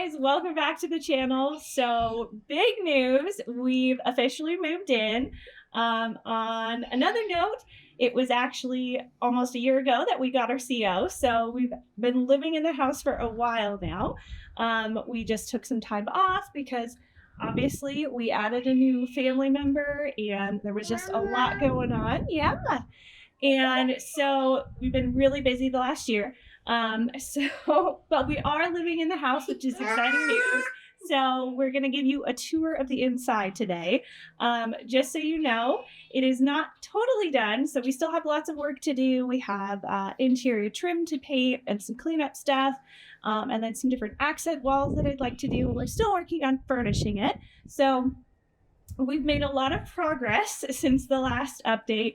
guys, welcome back to the channel. So big news, we've officially moved in. On another note, it was actually almost a year ago that we got our CO. So we've been living in the house for a while now. We just took some time off because obviously we added a new family member and there was just a lot going on. Yeah. And so we've been really busy the last year. But we are living in the house, which is exciting news. So we're going to give you a tour of the inside today. Just so you know, it is not totally done. So we still have lots of work to do. We have interior trim to paint and some cleanup stuff. And then some different accent walls that I'd like to do. We're still working on furnishing it. So we've made a lot of progress since the last update,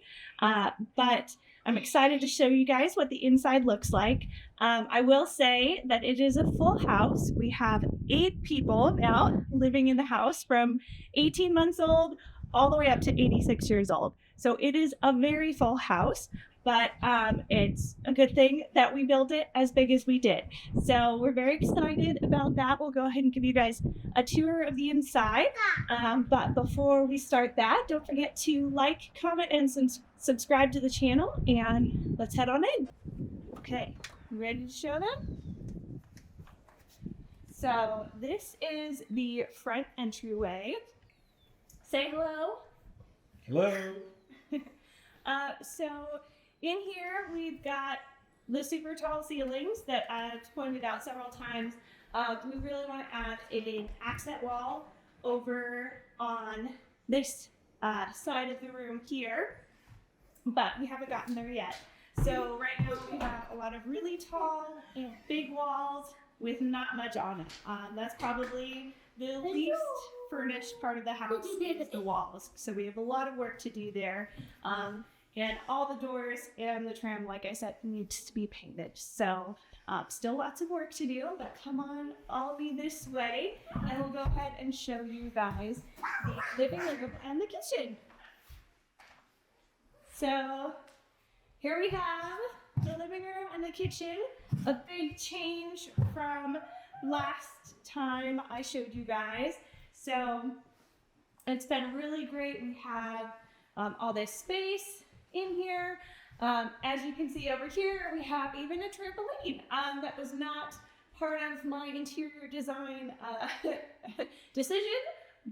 but I'm excited to show you guys what the inside looks like. I will say that it is a full house. We have 8 people now living in the house, from 18 months old all the way up to 86 years old. So it is a very full house, but it's a good thing that we built it as big as we did. So we're very excited about that. We'll go ahead and give you guys a tour of the inside. But before we start that, don't forget to like, comment, and subscribe to the channel, and let's head on in. Okay, ready to show them? So this is the front entryway. Say hello. Hello. So in here, we've got the super tall ceilings that I've pointed out several times. We really want to add an accent wall over on this side of the room here, but we haven't gotten there yet. So right now we have a lot of really tall and big walls with not much on it. That's probably the least furnished part of the house is the walls. So we have a lot of work to do there. And all the doors and the trim, like I said, needs to be painted. So still lots of work to do, but come on, I'll be this way. And we'll go ahead and show you guys the living room and the kitchen. So here we have the living room and the kitchen. A big change from last time I showed you guys. So it's been really great. We have all this space in here. As you can see over here, we have even a trampoline that was not part of my interior design decision,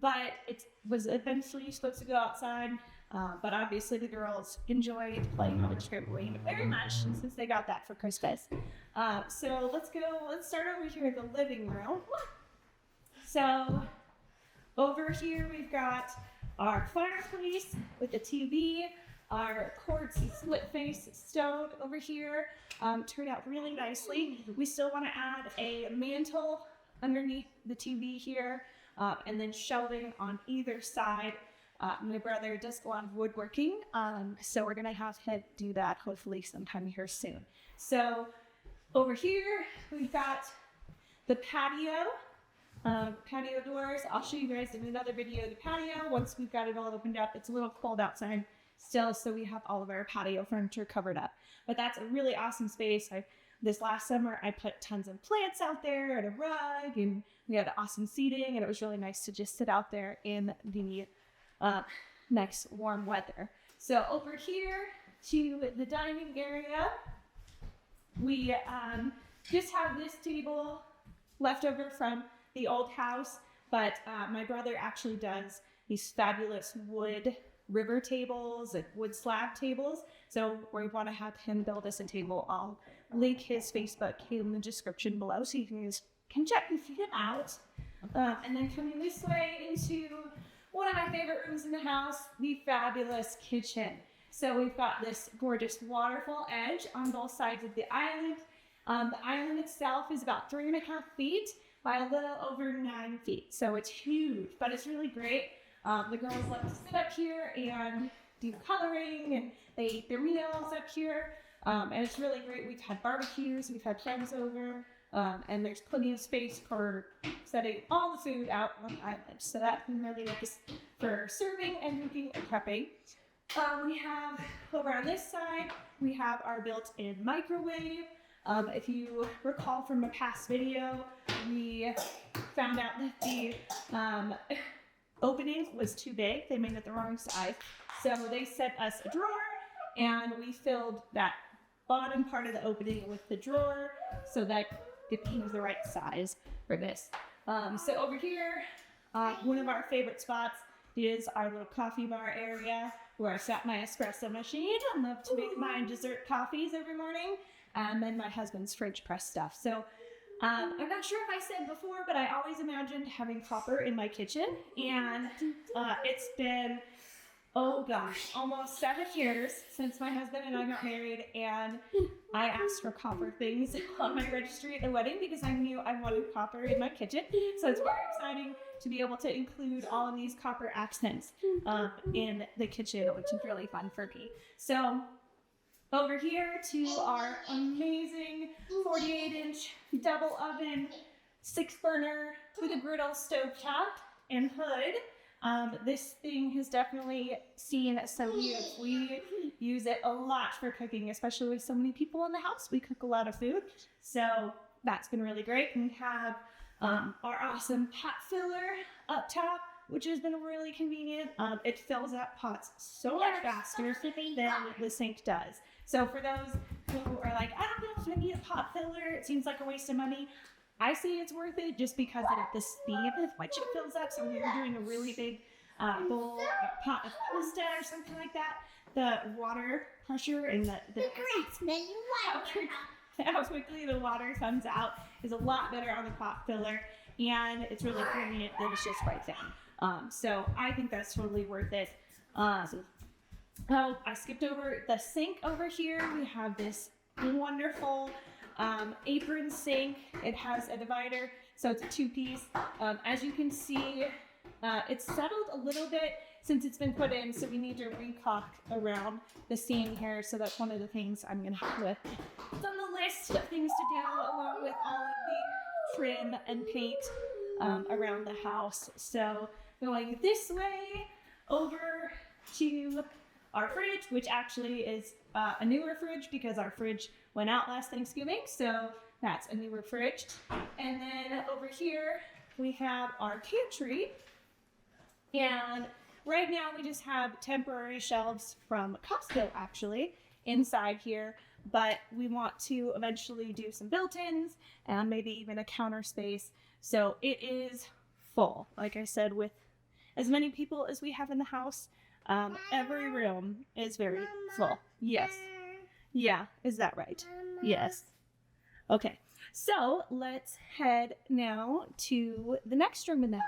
but it was eventually supposed to go outside. But obviously the girls enjoyed playing on the trampoline very much since they got that for Christmas. So let's start over here in the living room. So over here we've got our fireplace with the TV, our quartz split face stove over here turned out really nicely. We still want to add a mantle underneath the TV here, and then shelving on either side. My brother does a lot of woodworking, so we're gonna have him do that hopefully sometime here soon. So over here we've got the patio doors. I'll show you guys in another video the patio once we've got it all opened up. It's a little cold outside still, so we have all of our patio furniture covered up. But that's a really awesome space. This last summer, I put tons of plants out there and a rug, and we had awesome seating, and it was really nice to just sit out there in the nice warm weather. So over here to the dining area, we just have this table left over from the old house, but my brother actually does these fabulous wood river tables and wood slab tables. So we want to have him build us a table. I'll link his Facebook in the description below so you guys can check and see him out. And then coming this way into one of my favorite rooms in the house, the fabulous kitchen. So we've got this gorgeous waterfall edge on both sides of the island. The island itself is about 3.5 feet by a little over 9 feet. So it's huge, but it's really great. The girls love to sit up here and do coloring, and they eat their meals up here. And it's really great. We've had barbecues, we've had friends over, and there's plenty of space for setting all the food out on the island. So that's been really nice for serving and cooking and prepping. We have over on this side, we have our built-in microwave. If you recall from a past video, we found out that the opening was too big. They made it the wrong size. So they sent us a drawer, and we filled that bottom part of the opening with the drawer so that it was the right size for this. So over here, one of our favorite spots is our little coffee bar area where I set my espresso machine. I love to make my dessert coffees every morning. And then my husband's French press stuff. So I'm not sure if I said before, but I always imagined having copper in my kitchen. And it's been, oh gosh, almost 7 years since my husband and I got married. And I asked for copper things on my registry at the wedding because I knew I wanted copper in my kitchen. So it's very exciting to be able to include all of these copper accents in the kitchen, which is really fun for me. So over here to our amazing 48-inch double oven, 6-burner with a griddle stovetop and hood. This thing has definitely seen some use. We use it a lot for cooking, especially with so many people in the house. We cook a lot of food, so that's been really great. And we have our awesome pot filler up top, which has been really convenient. It fills up pots so much faster than the sink does. So for those who are like, I don't know if I need a pot filler, it seems like a waste of money, I say it's worth it just because of the speed with which it fills up. So when you're doing a really big bowl, a pot of pasta or something like that, the water pressure and how quickly the water comes out is a lot better on the pot filler, and it's really convenient that it's just right there. So I think that's totally worth it. Oh, I skipped over the sink over here. We have this wonderful apron sink. It has a divider, so it's a 2-piece. As you can see, it's settled a little bit since it's been put in, so we need to recaulk around the seam here. So that's one of the things I'm gonna have to, it's on the list of things to do along with all of the trim and paint around the house. So going this way over to our fridge, which actually is a newer fridge because our fridge went out last Thanksgiving, so that's a newer fridge. And then over here we have our pantry, and right now we just have temporary shelves from Costco actually inside here, but we want to eventually do some built-ins and maybe even a counter space. So it is full, like I said, with as many people as we have in the house. Every room is very full. Yes. Yeah, is that right? Yes. Okay, so let's head now to the next room in the house.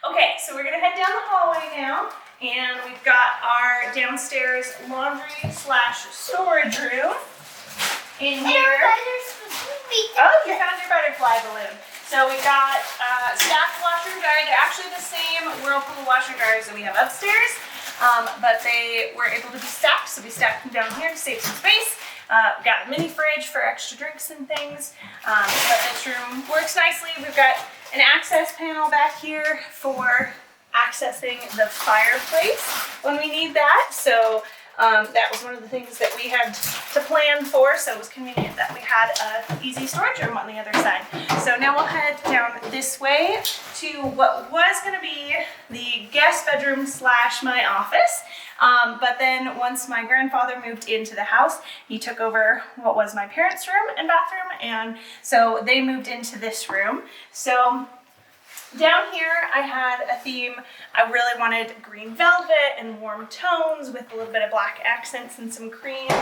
Okay, so we're gonna head down the hallway now, and we've got our downstairs laundry/storage room in here. Oh, you found your butterfly balloon. So we've got stacked washer and dryer. They're actually the same Whirlpool washer and dryers that we have upstairs, but they were able to be stacked, so we stacked them down here to save some space. We've got a mini fridge for extra drinks and things, but this room works nicely. We've got an access panel back here for accessing the fireplace when we need that. So that was one of the things that we had to plan for, so it was convenient that we had an easy storage room on the other side. So now we'll head down this way to what was going to be the guest bedroom / my office. But then once my grandfather moved into the house, he took over what was my parents' room and bathroom, and so they moved into this room. So down here, I had a theme. I really wanted green velvet and warm tones with a little bit of black accents and some creams,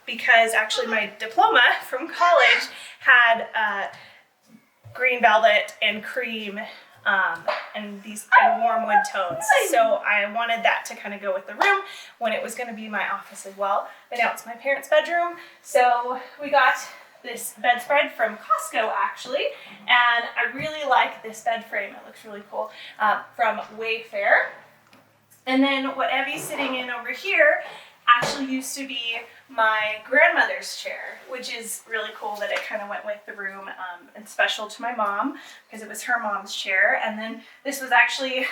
because actually my diploma from college had green velvet and cream and these kind of warm wood tones. So I wanted that to kind of go with the room when it was going to be my office as well. But now it's my parents' bedroom. So we got this bedspread from Costco actually, and I really like this bed frame. It looks really cool, from Wayfair. And then what Evie's sitting in over here actually used to be my grandmother's chair, which is really cool that it kind of went with the room, and special to my mom because it was her mom's chair. And then this was actually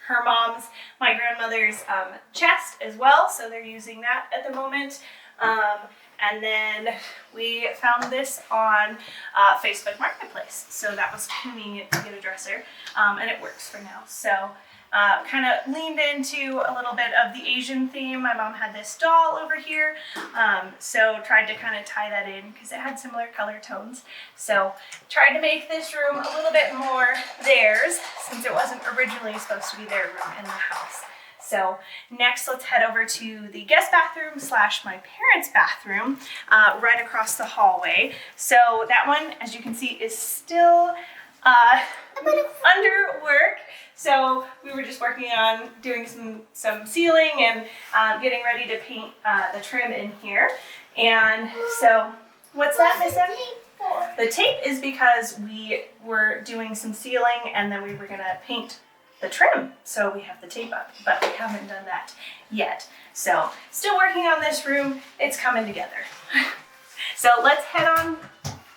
her mom's, my grandmother's chest as well, so they're using that at the moment. And then we found this on Facebook Marketplace. So that was convenient to get a dresser, and it works for now. So kind of leaned into a little bit of the Asian theme. My mom had this doll over here, so tried to kind of tie that in because it had similar color tones. So tried to make this room a little bit more theirs since it wasn't originally supposed to be their room in the house. So next, let's head over to the guest bathroom slash my parents' bathroom, right across the hallway. So that one, as you can see, is still under work. So we were just working on doing some sealing and getting ready to paint the trim in here. And so, what's that, Miss Em? The tape is because we were doing some sealing and then we were gonna paint the trim. So we have the tape up, but we haven't done that yet. So still working on this room. It's coming together. So let's head on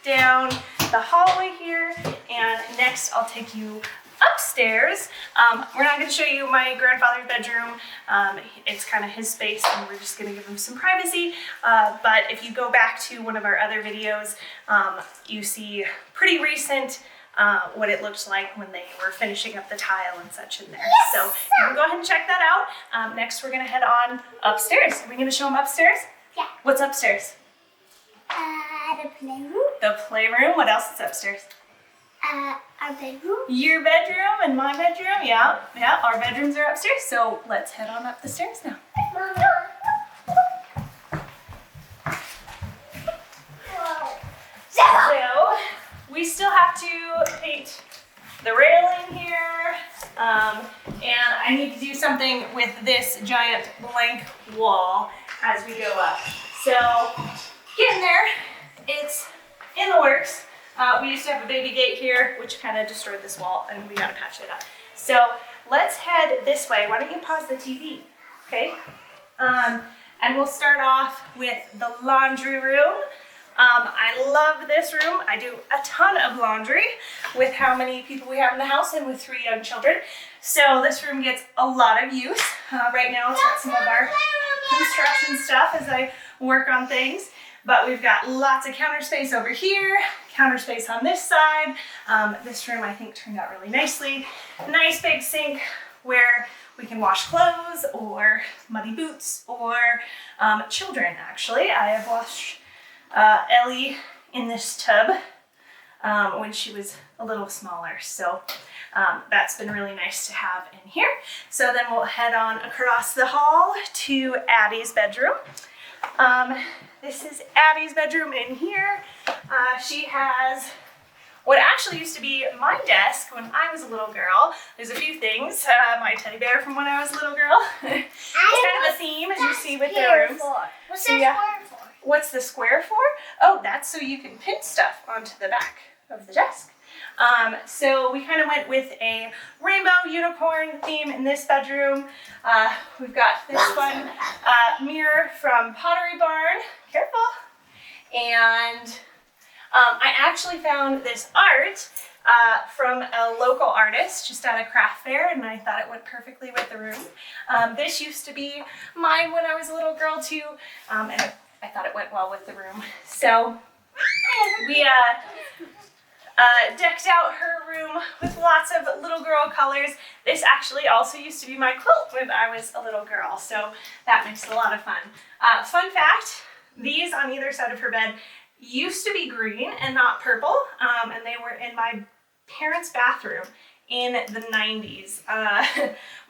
down the hallway here. And next I'll take you upstairs. We're not going to show you my grandfather's bedroom. It's kind of his space and we're just going to give him some privacy. But if you go back to one of our other videos, you see pretty recent what it looked like when they were finishing up the tile and such in there. Yes, so you can go ahead and check that out. Next we're going to head on upstairs. Are we going to show them upstairs? Yeah. What's upstairs? The playroom. The playroom. What else is upstairs? Our bedroom. Your bedroom and my bedroom. Yeah, our bedrooms are upstairs. So let's head on up the stairs now. So we still have to paint the railing here, and I need to do something with this giant blank wall as we go up. So getting there, it's in the works. We used to have a baby gate here, which kind of destroyed this wall, and we gotta patch it up. So let's head this way. Why don't you pause the TV, okay? And we'll start off with the laundry room. I love this room. I do a ton of laundry with how many people we have in the house and with 3 young children. So this room gets a lot of use. Right now it's got some of our construction stuff as I work on things. But we've got lots of counter space over here, counter space on this side. This room I think turned out really nicely. Nice big sink where we can wash clothes or muddy boots or children actually. I have washed Ellie in this tub when she was a little smaller. So that's been really nice to have in here. So then we'll head on across the hall to Addie's bedroom. This is Addie's bedroom in here. She has what actually used to be my desk when I was a little girl. There's a few things. My teddy bear from when I was a little girl. It's kind of a theme as you see with their rooms. What's that square for? What's the square for? Oh, that's so you can pin stuff onto the back of the desk. So we kind of went with a rainbow unicorn theme in this bedroom. We've got this fun mirror from Pottery Barn. Careful. And I actually found this art from a local artist just at a craft fair, and I thought it went perfectly with the room. This used to be mine when I was a little girl too, and I thought it went well with the room. So we decked out her room with lots of little girl colors. This actually also used to be my quilt when I was a little girl, so that makes it a lot of fun. Fun fact, these on either side of her bed used to be green and not purple, and they were in my parents' bathroom in the 90s.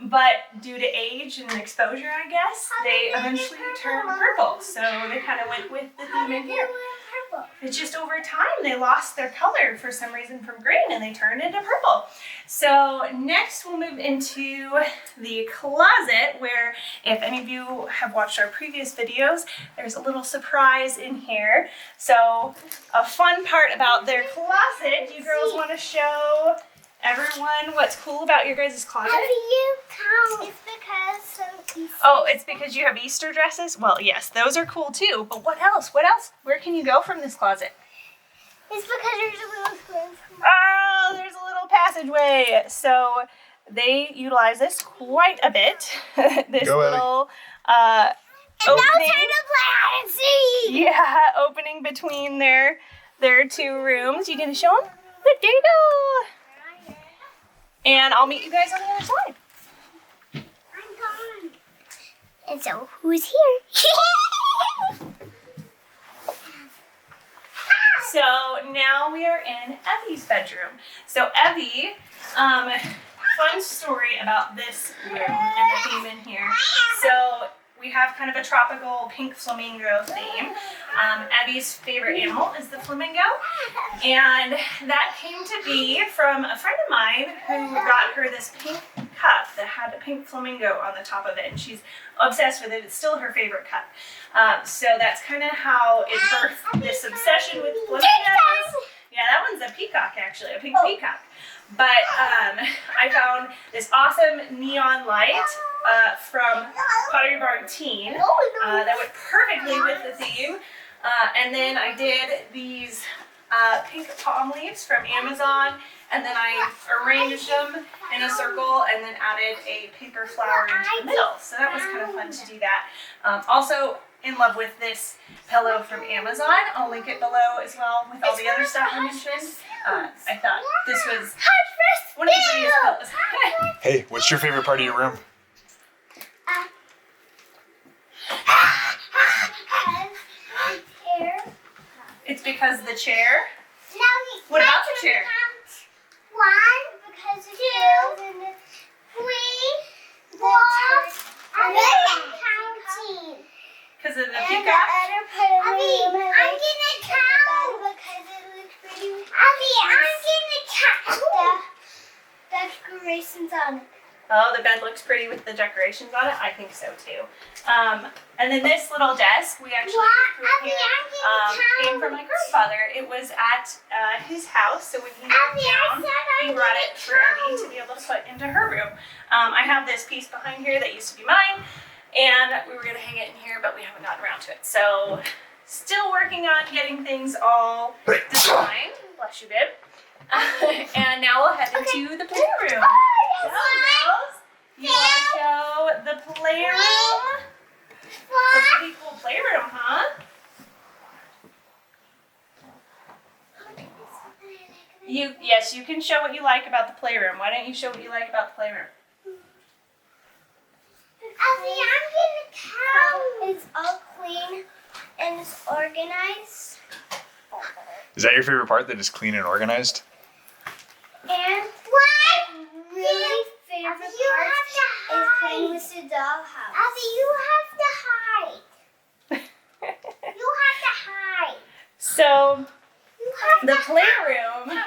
But due to age and exposure, I guess, they eventually turned purple, so they kind of went with the theme in here. It's just over time they lost their color for some reason from green and they turned into purple. So next we'll move into the closet, where if any of you have watched our previous videos, there's a little surprise in here. So a fun part about their closet, you girls want to show everyone what's cool about your guys' closet? How do you count? It's because Oh, it's because you have Easter dresses? Well, yes, those are cool too. But what else? What else? Where can you go from this closet? It's because there's a little passageway. Oh, there's a little passageway. So they utilize this quite a bit. This little And now it's time to play hide and seek. Yeah, opening between their 2 rooms. You gonna show them? Look, there you go. And I'll meet you guys on the other side. I'm gone. And so, who's here? So now we are in Evie's bedroom. So Evie, fun story about this room and the theme in here. So we have kind of a tropical pink flamingo theme. Evie's favorite animal is the flamingo. And that came to be from a friend of mine who got her this pink cup that had a pink flamingo on the top of it. And she's obsessed with it. It's still her favorite cup. So that's kind of how it birthed this obsession with flamingos. Yeah, that one's a peacock actually, a pink peacock. But I found this awesome neon light from Pottery Barn Teen that went perfectly with the theme. And then I did these pink palm leaves from Amazon, and then I arranged them in a circle and then added a paper flower into the middle. So that was kind of fun to do that. Also in love with this pillow from Amazon. I'll link it below as well with all the other stuff I mentioned. I thought this was one of the prettiest pillows. Hey, what's your favorite part of your room? It's because of the chair. What about the chair? 1, because it's 2, and 3, 4, and then counting. Because of the And peacock? the other part of the room, I'm gonna count because it looks pretty. I'm gonna count the decorations on it. Oh, the bed looks pretty with the decorations on it. I think so too. And then this little desk we actually came from my grandfather. It was at his house, so when he moved down, he brought it for Evie to be able to put into her room. I have this piece behind here that used to be mine, and we were gonna hang it in here, but we haven't gotten around to it. So, still working on getting things all designed. Bless you, babe. And now we'll head into the playroom. So, girls, you want to show the playroom? A pretty cool playroom, huh? Yes, you can show what you like about the playroom. Why don't you show what you like about the playroom? I'm gonna count. It's all clean and it's organized. Is that your favorite part, that it's clean and organized? And one really favorite part is playing with the dollhouse. You have to hide. You have to hide. So, the playroom,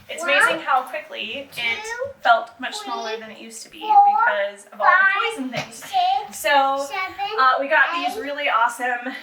it's amazing how quickly it felt much smaller than it used to be because of all the toys and things. So, we got these really awesome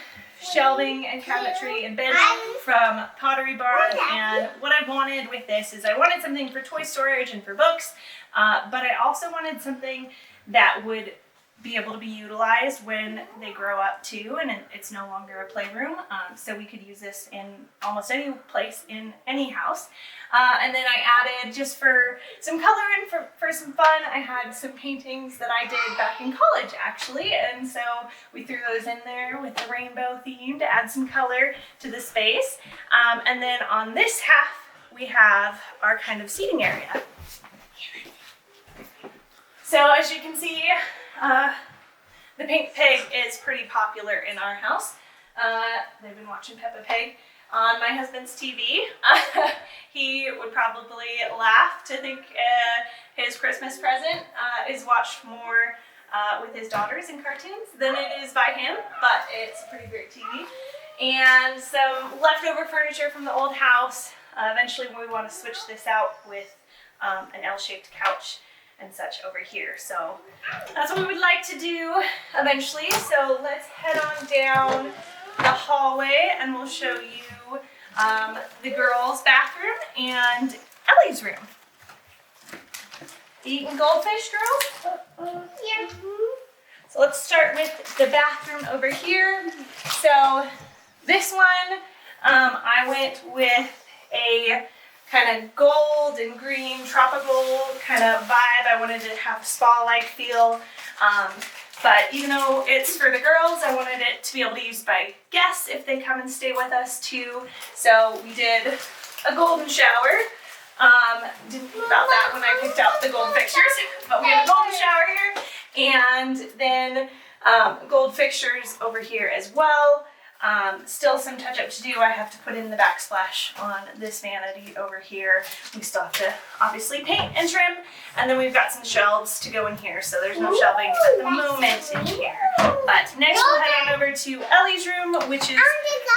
shelving and cabinetry and beds from Pottery Barn, and what I wanted with this is I wanted something for toy storage and for books, but I also wanted something that would be able to be utilized when they grow up too, and it's no longer a playroom, so we could use this in almost any place in any house. And then I added, just for some color and for some fun, I had some paintings that I did back in college actually, and so we threw those in there with the rainbow theme to add some color to the space. And then on this half we have our kind of seating area. So as you can see, the pink pig is pretty popular in our house. They've been watching Peppa Pig on my husband's TV. He would probably laugh to think his Christmas present is watched more with his daughters in cartoons than it is by him, but it's a pretty great TV. And some leftover furniture from the old house. Eventually we want to switch this out with an L-shaped couch and such over here. So that's what we would like to do eventually. So let's head on down the hallway and we'll show you the girls' bathroom and Ellie's room. Eating goldfish, girls? Yeah. So let's start with the bathroom over here. So this one, I went with a kind of gold and green tropical kind of vibe. I wanted to have a spa-like feel. But even though it's for the girls, I wanted it to be able to use by guests if they come and stay with us too. So we did a golden shower. Didn't think about that when I picked out the gold fixtures, but we have a golden shower here, and then gold fixtures over here as well. Still some touch up to do. I have to put in the backsplash on this vanity over here. We still have to obviously paint and trim, and then we've got some shelves to go in here, so there's no shelving at the moment in here. But next we'll head on over to Ellie's room, which is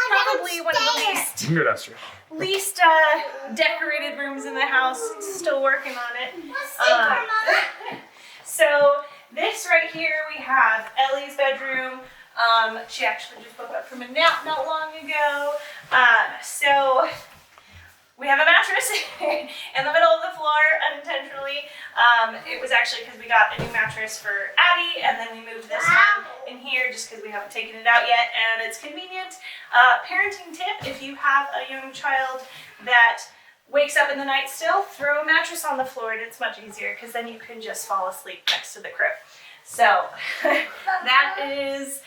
probably one of the You can go downstairs. least decorated rooms in the house. Still working on it. So this right here, we have Ellie's bedroom. She actually just woke up from a nap not long ago. So we have a mattress in the middle of the floor unintentionally. It was actually because we got a new mattress for Addie, and then we moved this one in here just because we haven't taken it out yet, and it's convenient. Parenting tip: if you have a young child that wakes up in the night still, throw a mattress on the floor, and it's much easier because then you can just fall asleep next to the crib. So that is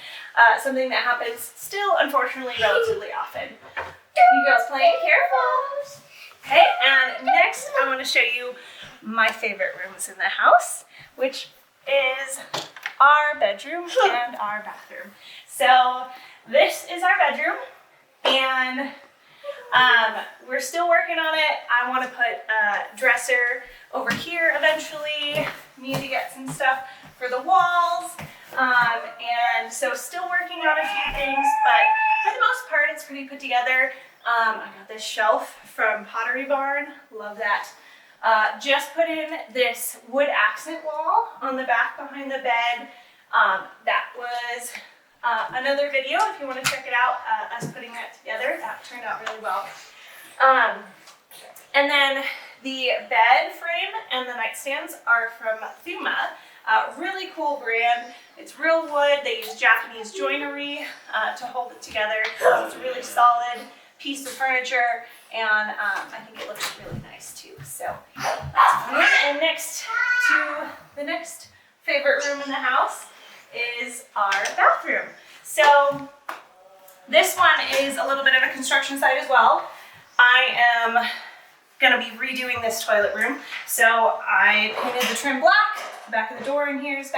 something that happens still, unfortunately, relatively often. You girls playing? Careful. Okay, and next I want to show you my favorite rooms in the house, which is our bedroom and our bathroom. So this is our bedroom, and we're still working on it. I want to put a dresser over here eventually. Need to get some stuff for the walls, and so still working on a few things, but for the most part it's pretty put together. I got this shelf from Pottery Barn, love that. Just put in this wood accent wall on the back behind the bed. That was another video if you want to check it out, us putting that together. That turned out really well. And then the bed frame and the nightstands are from Fuma. Really cool brand. It's real wood. They use Japanese joinery to hold it together. It's a really solid piece of furniture, and I think it looks really nice too. So that's fun. And next to the next favorite room in the house is our bathroom. So this one is a little bit of a construction site as well. I am gonna be redoing this toilet room. So I painted the trim black. The back of the door in here is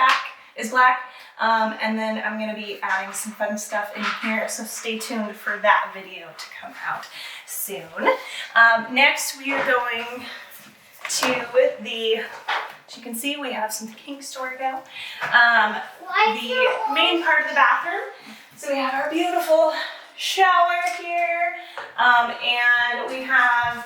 black. And then I'm gonna be adding some fun stuff in here. So stay tuned for that video to come out soon. Next we are going to the, as you can see, we have some kinks to work out. The main part of the bathroom. So we have our beautiful shower here. And we have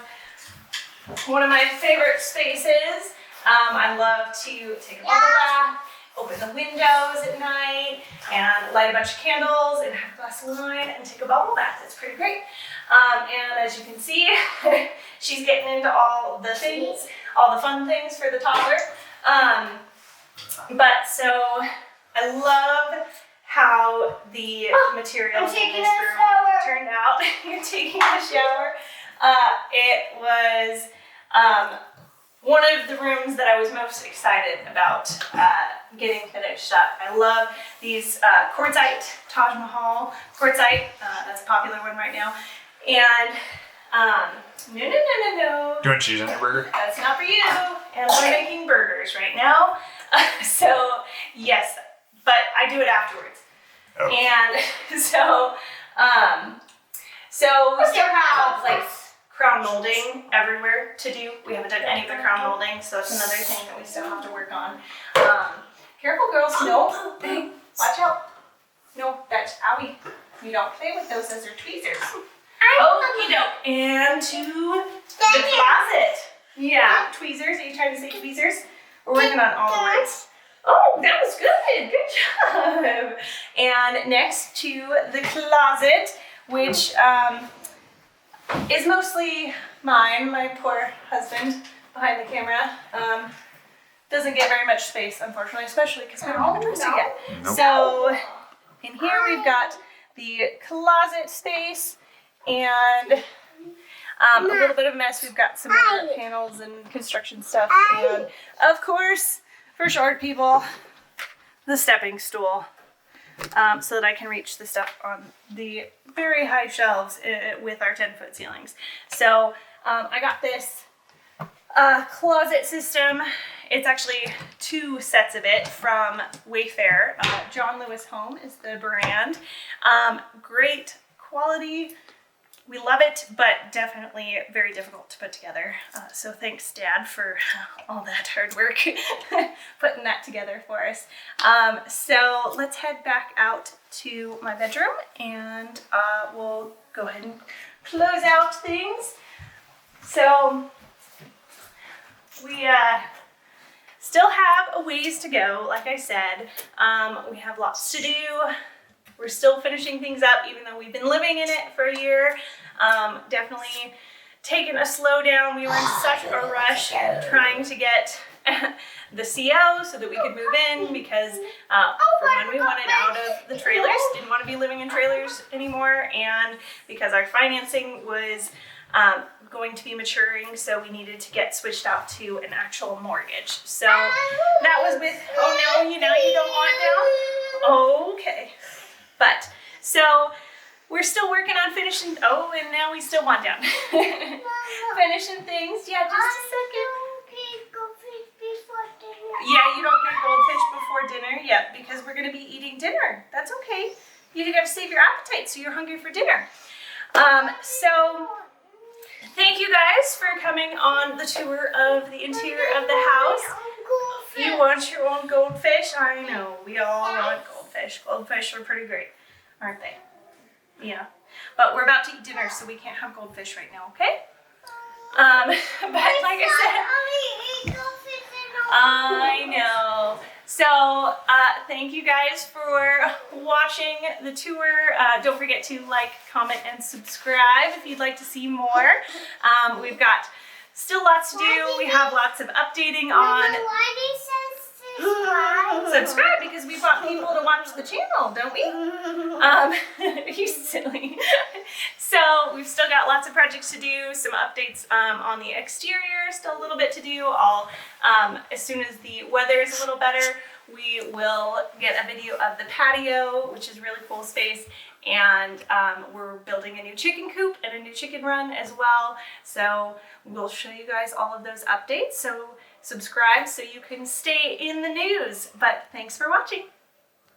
one of my favorite spaces. I love to take a bubble bath, open the windows at night, and light a bunch of candles, and have a glass of wine, and take a bubble bath. It's pretty great. And as you can see, she's getting into all the things, all the fun things for the toddler. But so I love how the materials in this room turned out. You're taking a shower. It was one of the rooms that I was most excited about getting finished up. I love these quartzite, Taj Mahal quartzite. That's a popular one right now. And no. Do you want cheese on your burger? That's not for you. And we're making burgers right now. So yes, but I do it afterwards. Oh. And so we still have like crown molding everywhere to do. We haven't done any of the crown molding, so that's another thing that we still have to work on. Careful, girls. No, hey, watch out. No, that's owie. You don't play with those as they're tweezers. Okie doke. And to the closet. Yeah, tweezers. Are you trying to say tweezers? We're working on all the words. Oh, that was good. Good job. And next to the closet, which is mostly mine. My poor husband behind the camera doesn't get very much space, unfortunately, especially because we're all dressed yet. Nope. So in here we've got the closet space and a little bit of a mess. We've got some more panels and construction stuff, and of course, for short people, the stepping stool so that I can reach the stuff on the very high shelves with our 10-foot ceilings. So I got this closet system. It's actually 2 sets of it from Wayfair. John Lewis Home is the brand. Great quality. We love it, but definitely very difficult to put together. So thanks, Dad, for all that hard work putting that together for us. So let's head back out to my bedroom and we'll go ahead and close out things. So we still have a ways to go, like I said. We have lots to do. We're still finishing things up, even though we've been living in it for a year. Definitely taking a slow down. We were in such a rush trying to get the CO so that we could move in because for one, we wanted out of the trailers, didn't want to be living in trailers anymore, and because our financing was going to be maturing, so we needed to get switched out to an actual mortgage. So that was with, oh no, you know you don't want now? Okay. But, so we're still working on finishing, oh, and now we still want down. Finishing things, yeah, just a second. Yeah, you don't get goldfish before dinner yet because we're gonna be eating dinner. That's okay. You gotta save your appetite so you're hungry for dinner. So thank you guys for coming on the tour of the interior of the house. You want your own goldfish? I know, we all want goldfish. Goldfish are pretty great, aren't they? Yeah, but we're about to eat dinner, so we can't have goldfish right now, okay? But like I said, I know. So thank you guys for watching the tour. Don't forget to like, comment, and subscribe if you'd like to see more. We've got still lots to do. We have lots of updating on. Subscribe because we want people to watch the channel, don't we? You silly. So we've still got lots of projects to do, some updates on the exterior, still a little bit to do. As soon as the weather is a little better, we will get a video of the patio, which is a really cool space. And we're building a new chicken coop and a new chicken run as well. So we'll show you guys all of those updates. So subscribe so you can stay in the news. But thanks for watching.